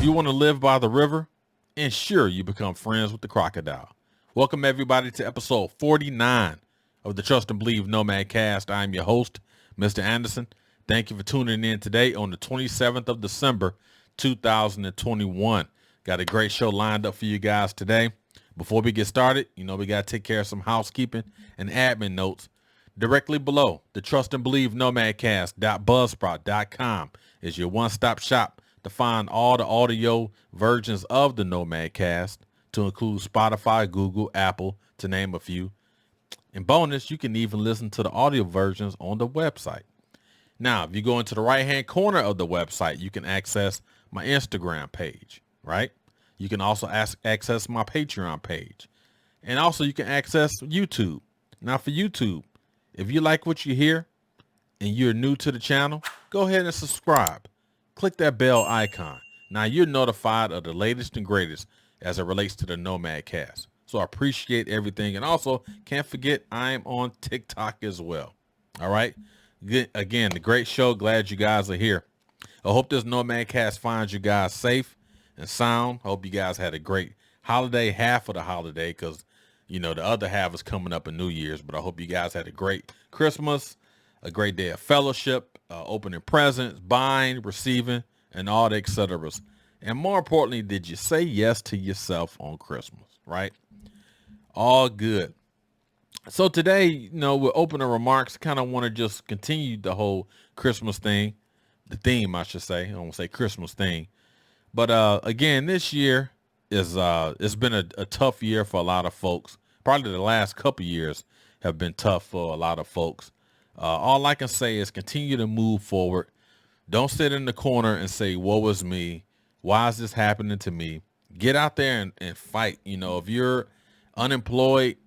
you want to live by the river, ensure you become friends with the crocodile. Welcome everybody to episode 49 of the Trust and Believe Nomad Cast. I'm your host, Mr. Anderson. Thank you for tuning in today on the 27th of December, 2021. Got a great show lined up for you guys today. Before we get started, we got to take care of some housekeeping and admin notes. Directly below, the Trust and Believe Nomadcast.buzzsprout.com is your one-stop shop to find all the audio versions of the Nomadcast, to include Spotify, Google, Apple, to name a few. And bonus, you can even listen to the audio versions on the website. Now, if you go into the right-hand corner of the website, you can access my Instagram page, right? You can also access my Patreon page. And also you can access YouTube. Now for YouTube, if you like what you hear and you're new to the channel, go ahead and subscribe. Click that bell icon. Now you're notified of the latest and greatest as it relates to the Nomad Cast. So I appreciate everything. And also can't forget I'm on TikTok as well. All right. Again, the great show. Glad you guys are here. I hope this Nomad Cast finds you guys safe and sound. Hope you guys had a great holiday, half of the holiday, because the other half is coming up in New Year's. But I hope you guys had a great Christmas, a great day of fellowship, opening presents, buying, receiving, and all the et ceteras. And more importantly, did you say yes to yourself on Christmas, right? All good. So today, with opening remarks, kind of want to just continue the whole Christmas thing, the theme, I should say. I don't want to say Christmas thing. But again, this year is it's been a tough year for a lot of folks. Probably the last couple years have been tough for a lot of folks. All I can say is continue to move forward. Don't sit in the corner and say, woe is me. Why is this happening to me? Get out there and fight. If you're unemployed,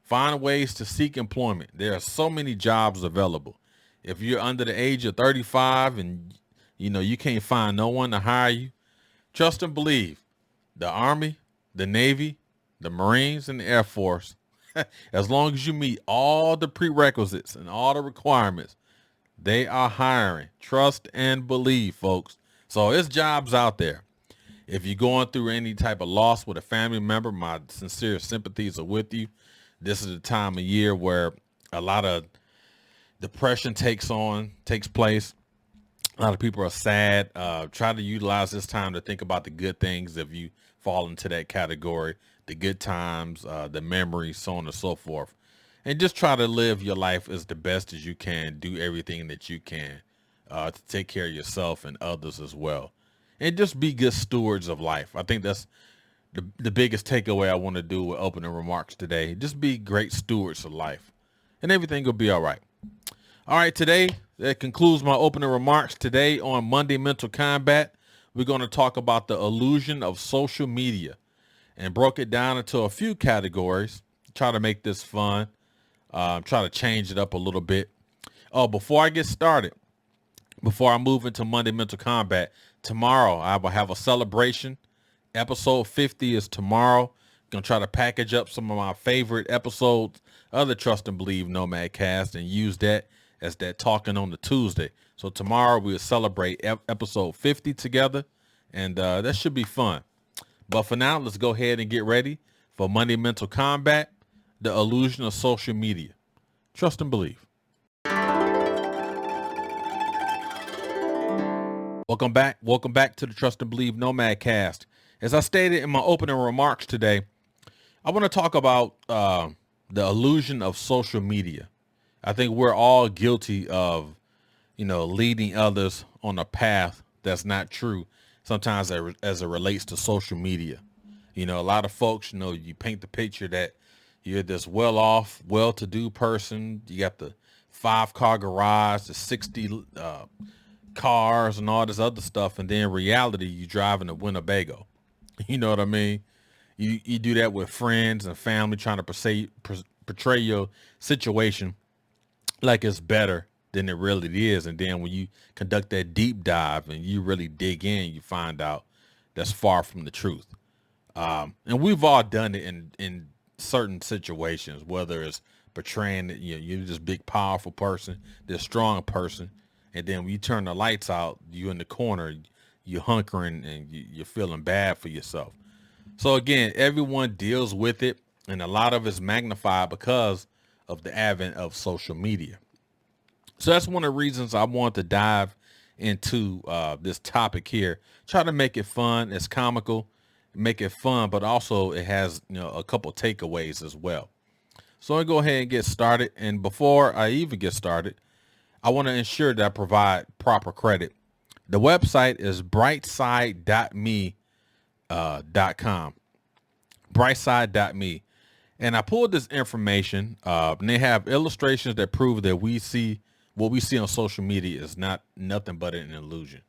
find ways to seek employment. There are so many jobs available. If you're under the age of 35 and you can't find no one to hire you, trust and believe. The Army, the Navy, the Marines, and the Air Force, as long as you meet all the prerequisites and all the requirements, they are hiring. Trust and believe, folks. So it's jobs out there. If you're going through any type of loss with a family member, my sincere sympathies are with you. This is the time of year where a lot of depression takes place. A lot of people are sad. Try to utilize this time to think about the good things if you fall into that category, the good times, the memories, so on and so forth. And just try to live your life as the best as you can. Do everything that you can to take care of yourself and others as well. And just be good stewards of life. I think that's the biggest takeaway I want to do with opening remarks today. Just be great stewards of life and everything will be all right. All right, today, that concludes my opening remarks. Today on Monday Mental Combat, we're going to talk about the illusion of social media and broke it down into a few categories. Try to make this fun. Try to change it up a little bit. Oh, before I get started, before I move into Monday Mental Combat, tomorrow I will have a celebration. Episode 50 is tomorrow. Going to try to package up some of my favorite episodes of the Trust and Believe Nomad Cast and use that as that talking on the Tuesday. So tomorrow we'll celebrate episode 50 together, and that should be fun. But for now, let's go ahead and get ready for Monday Mental Combat, the illusion of social media. Trust and believe. Welcome back to the Trust and Believe Nomad Cast. As I stated in my opening remarks today, I want to talk about the illusion of social media. I think we're all guilty of, leading others on a path that's not true. Sometimes as it relates to social media, a lot of folks, you paint the picture that you're this well-off, well-to-do person. You got the 5-car garage, the 60 cars and all this other stuff. And then in reality, you driving a Winnebago. You know what I mean? You do that with friends and family, trying to portray your situation like it's better than it really is. And then when you conduct that deep dive and you really dig in, you find out that's far from the truth. And we've all done it in certain situations, whether it's portraying that you're this big, powerful person, this strong person. And then when you turn the lights out, you in the corner, you're hunkering and you're feeling bad for yourself. So again, everyone deals with it, and a lot of it's magnified because of the advent of social media. So that's one of the reasons I want to dive into this topic here. Try to make it fun, it's comical, make it fun, but also it has a couple takeaways as well. So I go ahead and get started. And before I even get started, I want to ensure that I provide proper credit. The website is brightside.me .com, brightside.me. And I pulled this information, and they have illustrations that prove that what we see on social media is nothing but an illusion.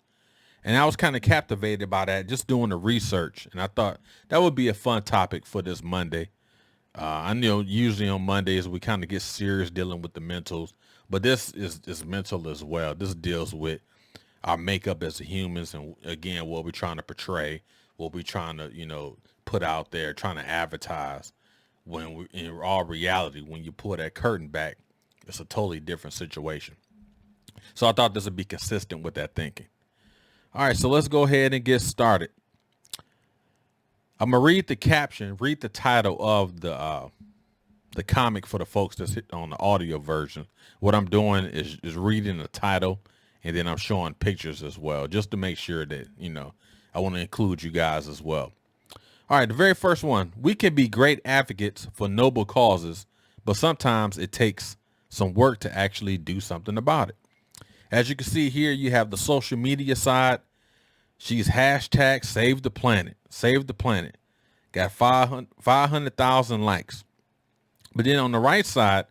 And I was kind of captivated by that, just doing the research. And I thought that would be a fun topic for this Monday. I know usually on Mondays we kind of get serious dealing with the mentals, but this is mental as well. This deals with our makeup as humans, and again, what we're trying to portray, what we're trying to, put out there, trying to advertise. When we, in all reality, when you pull that curtain back, it's a totally different situation. So I thought this would be consistent with that thinking. All right, so let's go ahead and get started. I'm gonna read the caption, read the title of the comic for the folks that's on the audio version. What I'm doing is reading the title, and then I'm showing pictures as well, just to make sure that, I want to include you guys as well. All right, the very first one. We can be great advocates for noble causes, but sometimes it takes some work to actually do something about it. As you can see here, you have the social media side. She's hashtag save the planet. Save the planet. Got 500,000 likes. But then on the right side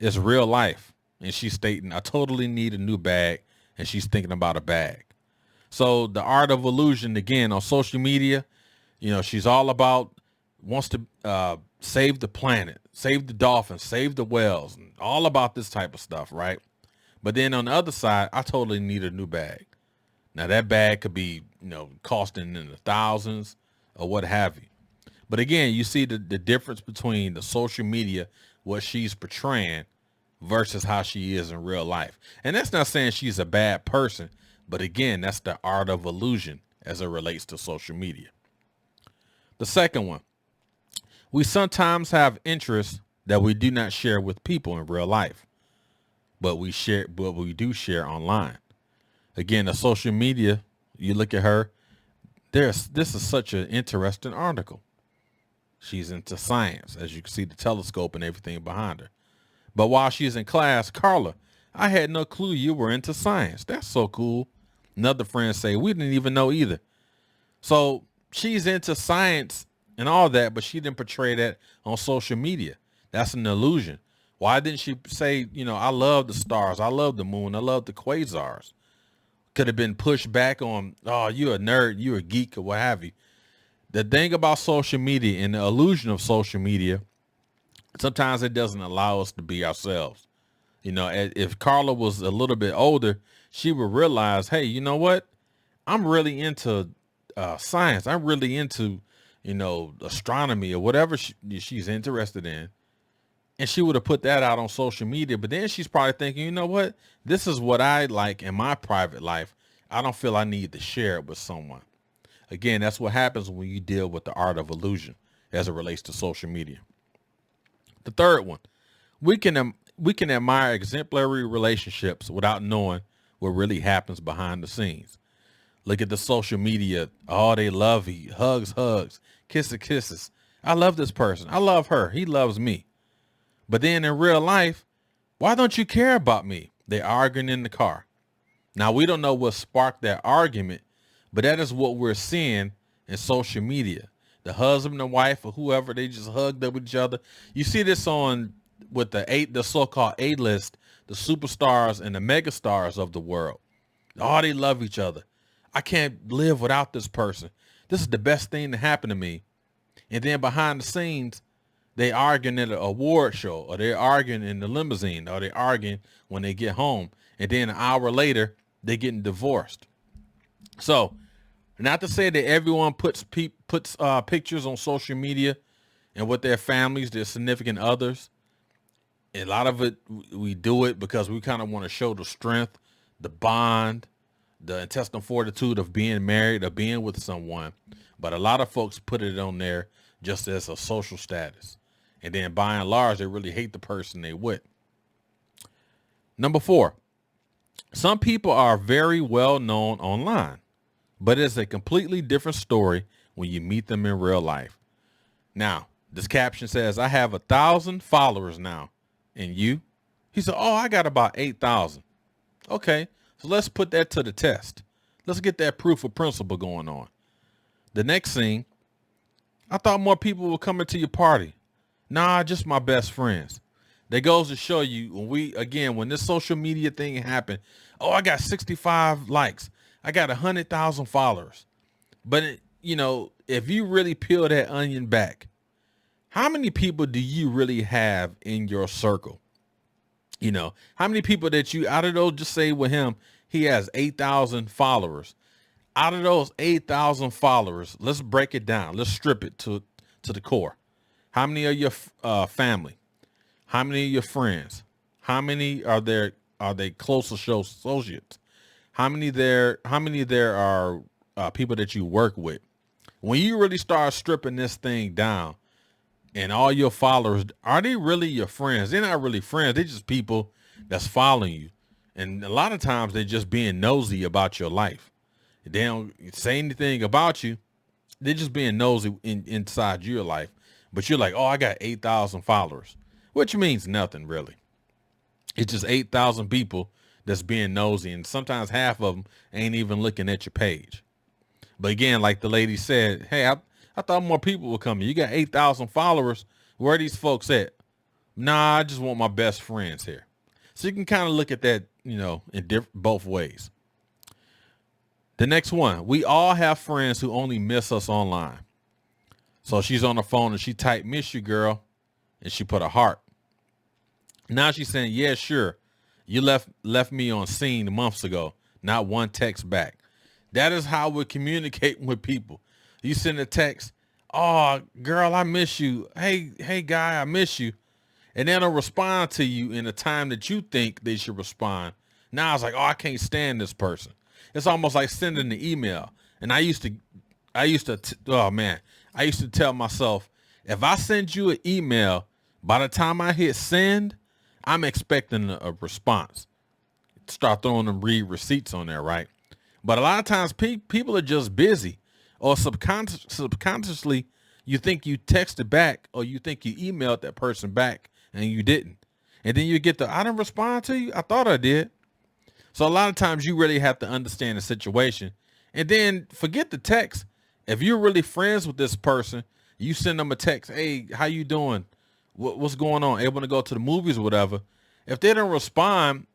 is real life. And she's stating, I totally need a new bag. And she's thinking about a bag. So the art of illusion, again, on social media, she's all about, wants to save the planet, save the dolphins, save the whales, and all about this type of stuff, right? But then on the other side, I totally need a new bag. Now that bag could be, costing in the thousands or what have you. But again, you see the difference between the social media, what she's portraying versus how she is in real life. And that's not saying she's a bad person, but again, that's the art of illusion as it relates to social media. The second one, we sometimes have interests that we do not share with people in real life, but we do share online. Again, the social media, you look at her, this is such an interesting article. She's into science, as you can see the telescope and everything behind her. But while she's in class, Carla, I had no clue you were into science. That's so cool. Another friend say, we didn't even know either. So she's into science and all that, but she didn't portray that on social media. That's an illusion. Why didn't she say, I love the stars, I love the moon, I love the quasars? Could have been pushed back on, oh, you're a nerd, you're a geek, or what have you. The thing about social media and the illusion of social media, sometimes it doesn't allow us to be ourselves. If Carla was a little bit older, she would realize, hey, you know what? I'm really into science. I'm really into, astronomy or whatever she's interested in. And she would have put that out on social media. But then she's probably thinking, you know what? This is what I like in my private life. I don't feel I need to share it with someone. Again, that's what happens when you deal with the art of illusion as it relates to social media. The third one, we can admire exemplary relationships without knowing what really happens behind the scenes. Look at the social media. Oh, they love you. Hugs, kisses. I love this person. I love her. He loves me. But then in real life, why don't you care about me? They're arguing in the car. Now, we don't know what sparked that argument, but that is what we're seeing in social media. The husband and wife or whoever, they just hugged up with each other. You see this on with the so-called A-list, the superstars and the megastars of the world. Oh, they love each other. I can't live without this person. This is the best thing to happen to me. And then behind the scenes, they arguing at an award show, or they're arguing in the limousine, or they're arguing when they get home. And then an hour later, they're getting divorced. So, not to say that everyone puts pictures on social media and with their families, their significant others. A lot of it, we do it because we kind of want to show the strength, the bond, the intestinal fortitude of being married or being with someone. But a lot of folks put it on there just as a social status. And then by and large, they really hate the person they with. Number 4, some people are very well known online, but it's a completely different story when you meet them in real life. Now, this caption says, I have 1,000 followers now. And you? He said, oh, I got about 8,000. Okay, so let's put that to the test. Let's get that proof of principle going on. The next thing, I thought more people were coming to your party. Nah, just my best friends. That goes to show you when this social media thing happened, oh, I got 65 likes. I got 100,000 followers. But, if you really peel that onion back, how many people do you really have in your circle? How many people that you, out of those, just say with him, he has 8,000 followers. Out of those 8,000 followers, let's break it down. Let's strip it to the core. How many are your family? How many are your friends? How many are they close associates? How many there are people that you work with? When you really start stripping this thing down, and all your followers, are they really your friends? They're not really friends. They're just people that's following you. And a lot of times they're just being nosy about your life. They don't say anything about you. They're just being nosy inside your life. But you're like, oh, I got 8,000 followers, which means nothing really. It's just 8,000 people that's being nosy. And sometimes half of them ain't even looking at your page. But again, like the lady said, hey, I thought more people would come. You got 8,000 followers. Where are these folks at? Nah, I just want my best friends here. So you can kind of look at that, in both ways. The next one, we all have friends who only miss us online. So she's on the phone and she typed, miss you, girl. And she put a heart. Now she's saying, yeah, sure. You left me on scene months ago. Not one text back. That is how we're communicating with people. You send a text, oh, girl, I miss you. Hey, guy, I miss you. And they don't respond to you in the time that you think they should respond. Now it's like, oh, I can't stand this person. It's almost like sending an email. And I used to tell myself, if I send you an email, by the time I hit send, I'm expecting a response. Start throwing them read receipts on there, right? But a lot of times people are just busy. Or subconsciously, you think you texted back or you think you emailed that person back and you didn't. And then you get I didn't respond to you. I thought I did. So a lot of times you really have to understand the situation. And then forget the text. If you're really friends with this person, you send them a text. Hey, how you doing? What's going on? Able to go to the movies or whatever. If they don't respond,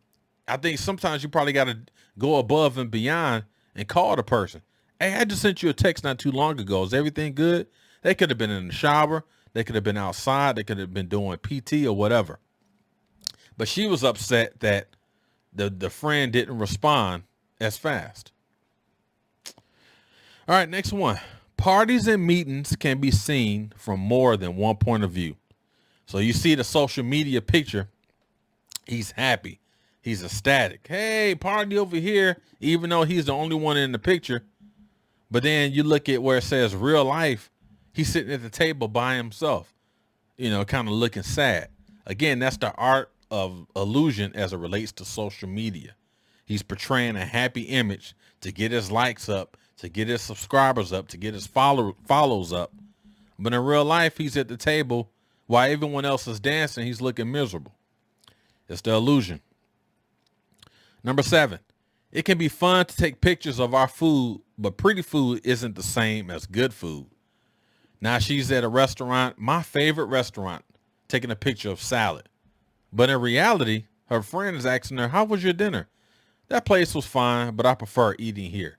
I think sometimes you probably got to go above and beyond and call the person. Hey, I just sent you a text not too long ago. Is everything good? They could have been in the shower. They could have been outside. They could have been doing PT or whatever. But she was upset that the friend didn't respond as fast. All right, next one. Parties and meetings can be seen from more than one point of view. So you see the social media picture. He's happy. He's ecstatic. Hey, party over here, even though he's the only one in the picture. But then you look at where it says real life, he's sitting at the table by himself, kind of looking sad. Again, that's the art of illusion as it relates to social media. He's portraying a happy image to get his likes up, to get his subscribers up, to get his follows up. But in real life, he's at the table while everyone else is dancing. He's looking miserable. It's the illusion. Number 7. It can be fun to take pictures of our food, but pretty food isn't the same as good food. Now she's at a restaurant, my favorite restaurant, taking a picture of salad. But in reality, her friend is asking her, how was your dinner? That place was fine, but I prefer eating here.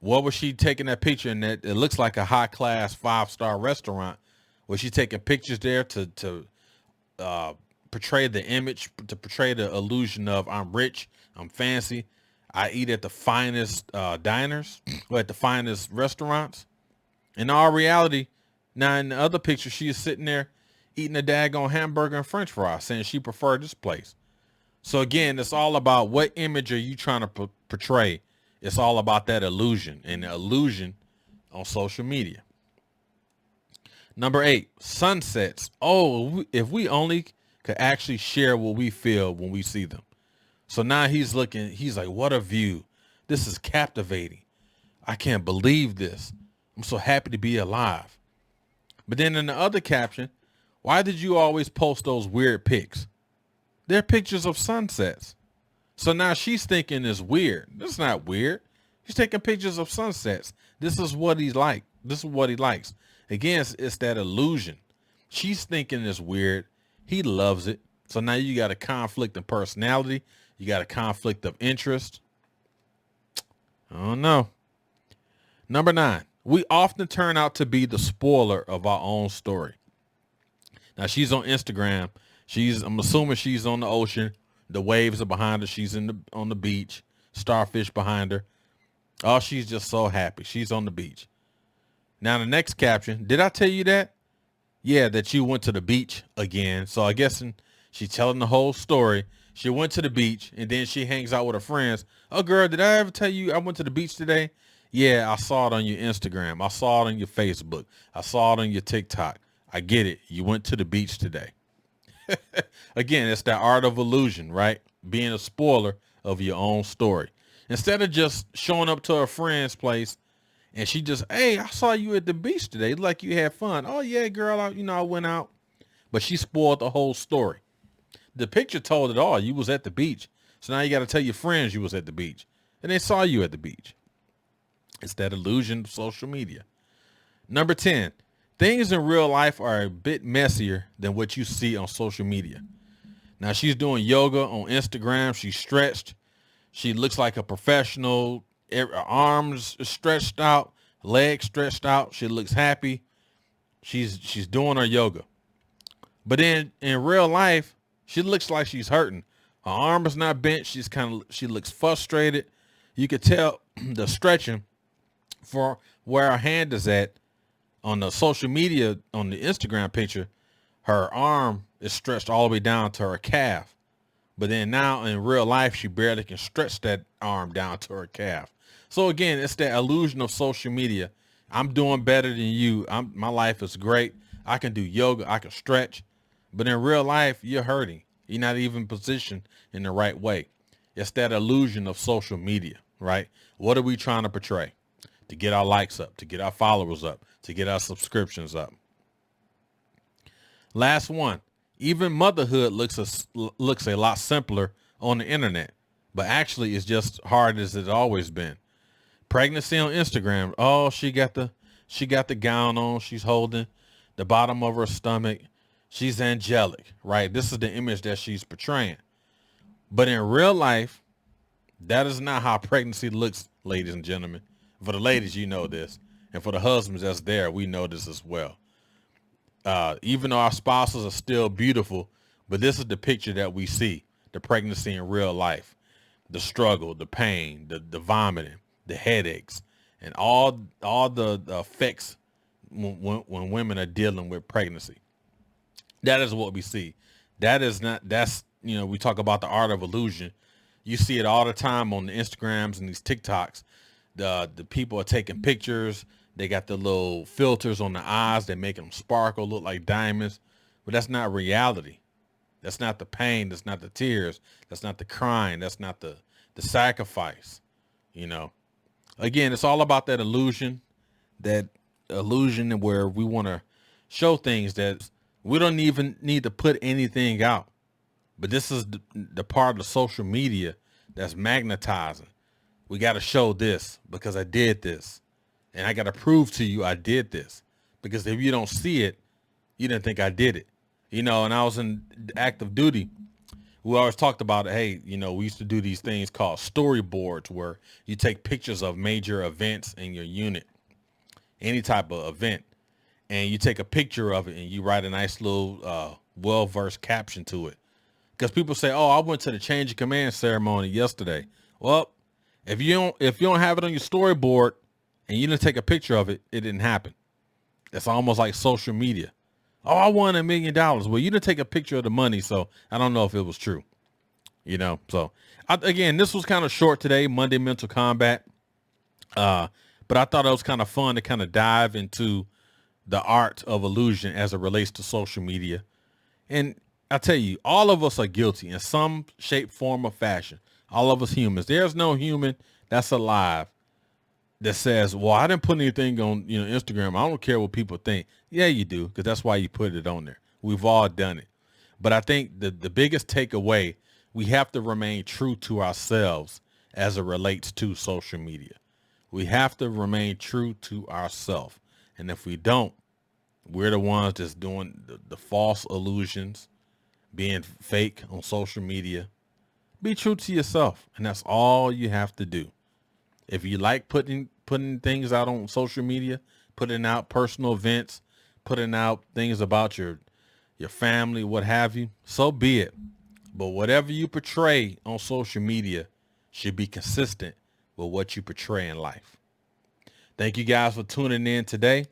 What was she taking that picture in that? It looks like a high class 5-star restaurant. Was she taking pictures there to portray the image, to portray the illusion of I'm rich, I'm fancy, I eat at the finest diners or at the finest restaurants? In all reality, now in the other picture, she is sitting there eating a daggone hamburger and french fries, saying she preferred this place. So again, it's all about what image are you trying to portray. It's all about that illusion, and the illusion on social media. Number 8, sunsets. Oh, if we only could actually share what we feel when we see them. So now he's looking, he's like, what a view. This is captivating. I can't believe this. I'm so happy to be alive. But then in the other caption, why did you always post those weird pics? They're pictures of sunsets. So now she's thinking it's weird. It's not weird. He's taking pictures of sunsets. This is what he's like. This is what he likes. Again, it's that illusion. She's thinking it's weird. He loves it. So now you got a conflict of personality. You got a conflict of interest. I don't know. Number 9, we often turn out to be the spoiler of our own story. Now she's on Instagram. I'm assuming she's on the ocean. The waves are behind her. She's on the beach. Starfish behind her. Oh, she's just so happy. She's on the beach. Now the next caption, did I tell you that? Yeah, that you went to the beach again. So I guess she's telling the whole story. She went to the beach and then she hangs out with her friends. Oh, girl, did I ever tell you I went to the beach today? Yeah, I saw it on your Instagram. I saw it on your Facebook. I saw it on your TikTok. I get it. You went to the beach today. Again, it's that art of illusion, right? Being a spoiler of your own story. Instead of just showing up to her friend's place and she just, hey, I saw you at the beach today. Like you had fun. Oh, yeah, girl, I went out. But she spoiled the whole story. The picture told it all. You was at the beach. So now you got to tell your friends you was at the beach. And they saw you at the beach. It's that illusion of social media. Number 10, things in real life are a bit messier than what you see on social media. Now she's doing yoga on Instagram. She's stretched. She looks like a professional. Her arms stretched out, legs stretched out. She looks happy. She's doing her yoga. But then in real life, she looks like she's hurting. Her arm is not bent. She looks frustrated. You could tell the stretching for where her hand is at on the social media, on the Instagram picture. Her arm is stretched all the way down to her calf. But then now in real life, she barely can stretch that arm down to her calf. So again, it's that illusion of social media. I'm doing better than you. My life is great. I can do yoga. I can stretch. But in real life, you're hurting. You're not even positioned in the right way. It's that illusion of social media, right? What are we trying to portray? To get our likes up, to get our followers up, to get our subscriptions up. Last one. Even motherhood looks a lot simpler on the internet, but actually it's just hard as it's always been. Pregnancy on Instagram. Oh, she got the gown on. She's holding the bottom of her stomach. She's angelic, right? This is the image that she's portraying. But in real life, that is not how pregnancy looks, ladies and gentlemen. For the ladies, you know this. And for the husbands that's there, we know this as well. Even though our spouses are still beautiful, but this is the picture that we see, the pregnancy in real life, the struggle, the pain, the vomiting, the headaches, and all the effects when women are dealing with pregnancy. That is what we see. That's we talk about the art of illusion. You see it all the time on the Instagrams and these TikToks. The people are taking pictures. They got the little filters on the eyes. They make them sparkle, look like diamonds. But that's not reality. That's not the pain. That's not the tears. That's not the crying. That's not the sacrifice. Again, it's all about that illusion where we want to show things that we don't even need to put anything out. But this is the part of the social media that's magnetizing. We got to show this because I did this. And I got to prove to you I did this. Because if you don't see it, you didn't think I did it. And I was in active duty. We always talked about it. Hey, we used to do these things called storyboards where you take pictures of major events in your unit, any type of event, and you take a picture of it and you write a nice little well-versed caption to it. Because people say, oh, I went to the change of command ceremony yesterday. Well, if you don't have it on your storyboard and you didn't take a picture of it, it didn't happen. It's almost like social media. Oh, I won $1 million. Well, you didn't take a picture of the money, so I don't know if it was true. So again, this was kind of short today, Monday Mental Combat. But I thought it was kind of fun to kind of dive into the art of illusion as it relates to social media. And I tell you, all of us are guilty in some shape, form, or fashion. All of us humans. There's no human that's alive that says, well, I didn't put anything on, Instagram. I don't care what people think. Yeah, you do, because that's why you put it on there. We've all done it. But I think the biggest takeaway, we have to remain true to ourselves as it relates to social media. We have to remain true to ourselves. And if we don't, we're the ones that's doing the false illusions, being fake on social media. Be true to yourself, and that's all you have to do. If you like putting things out on social media, putting out personal events, putting out things about your family, what have you, so be it. But whatever you portray on social media should be consistent with what you portray in life. Thank you guys for tuning in today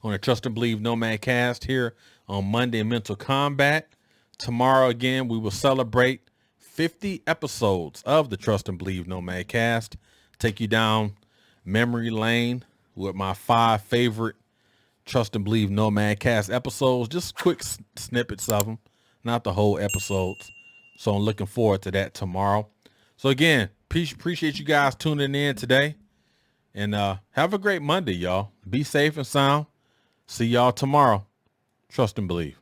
on the Trust and Believe Nomad Cast here on Monday Mental Combat. Tomorrow, again, we will celebrate 50 episodes of the Trust and Believe Nomad Cast. Take you down memory lane with my 5 favorite Trust and Believe Nomad Cast episodes. Just quick snippets of them, not the whole episodes. So I'm looking forward to that tomorrow. So again, appreciate you guys tuning in today. And have a great Monday, y'all. Be safe and sound. See y'all tomorrow. Trust and Believe.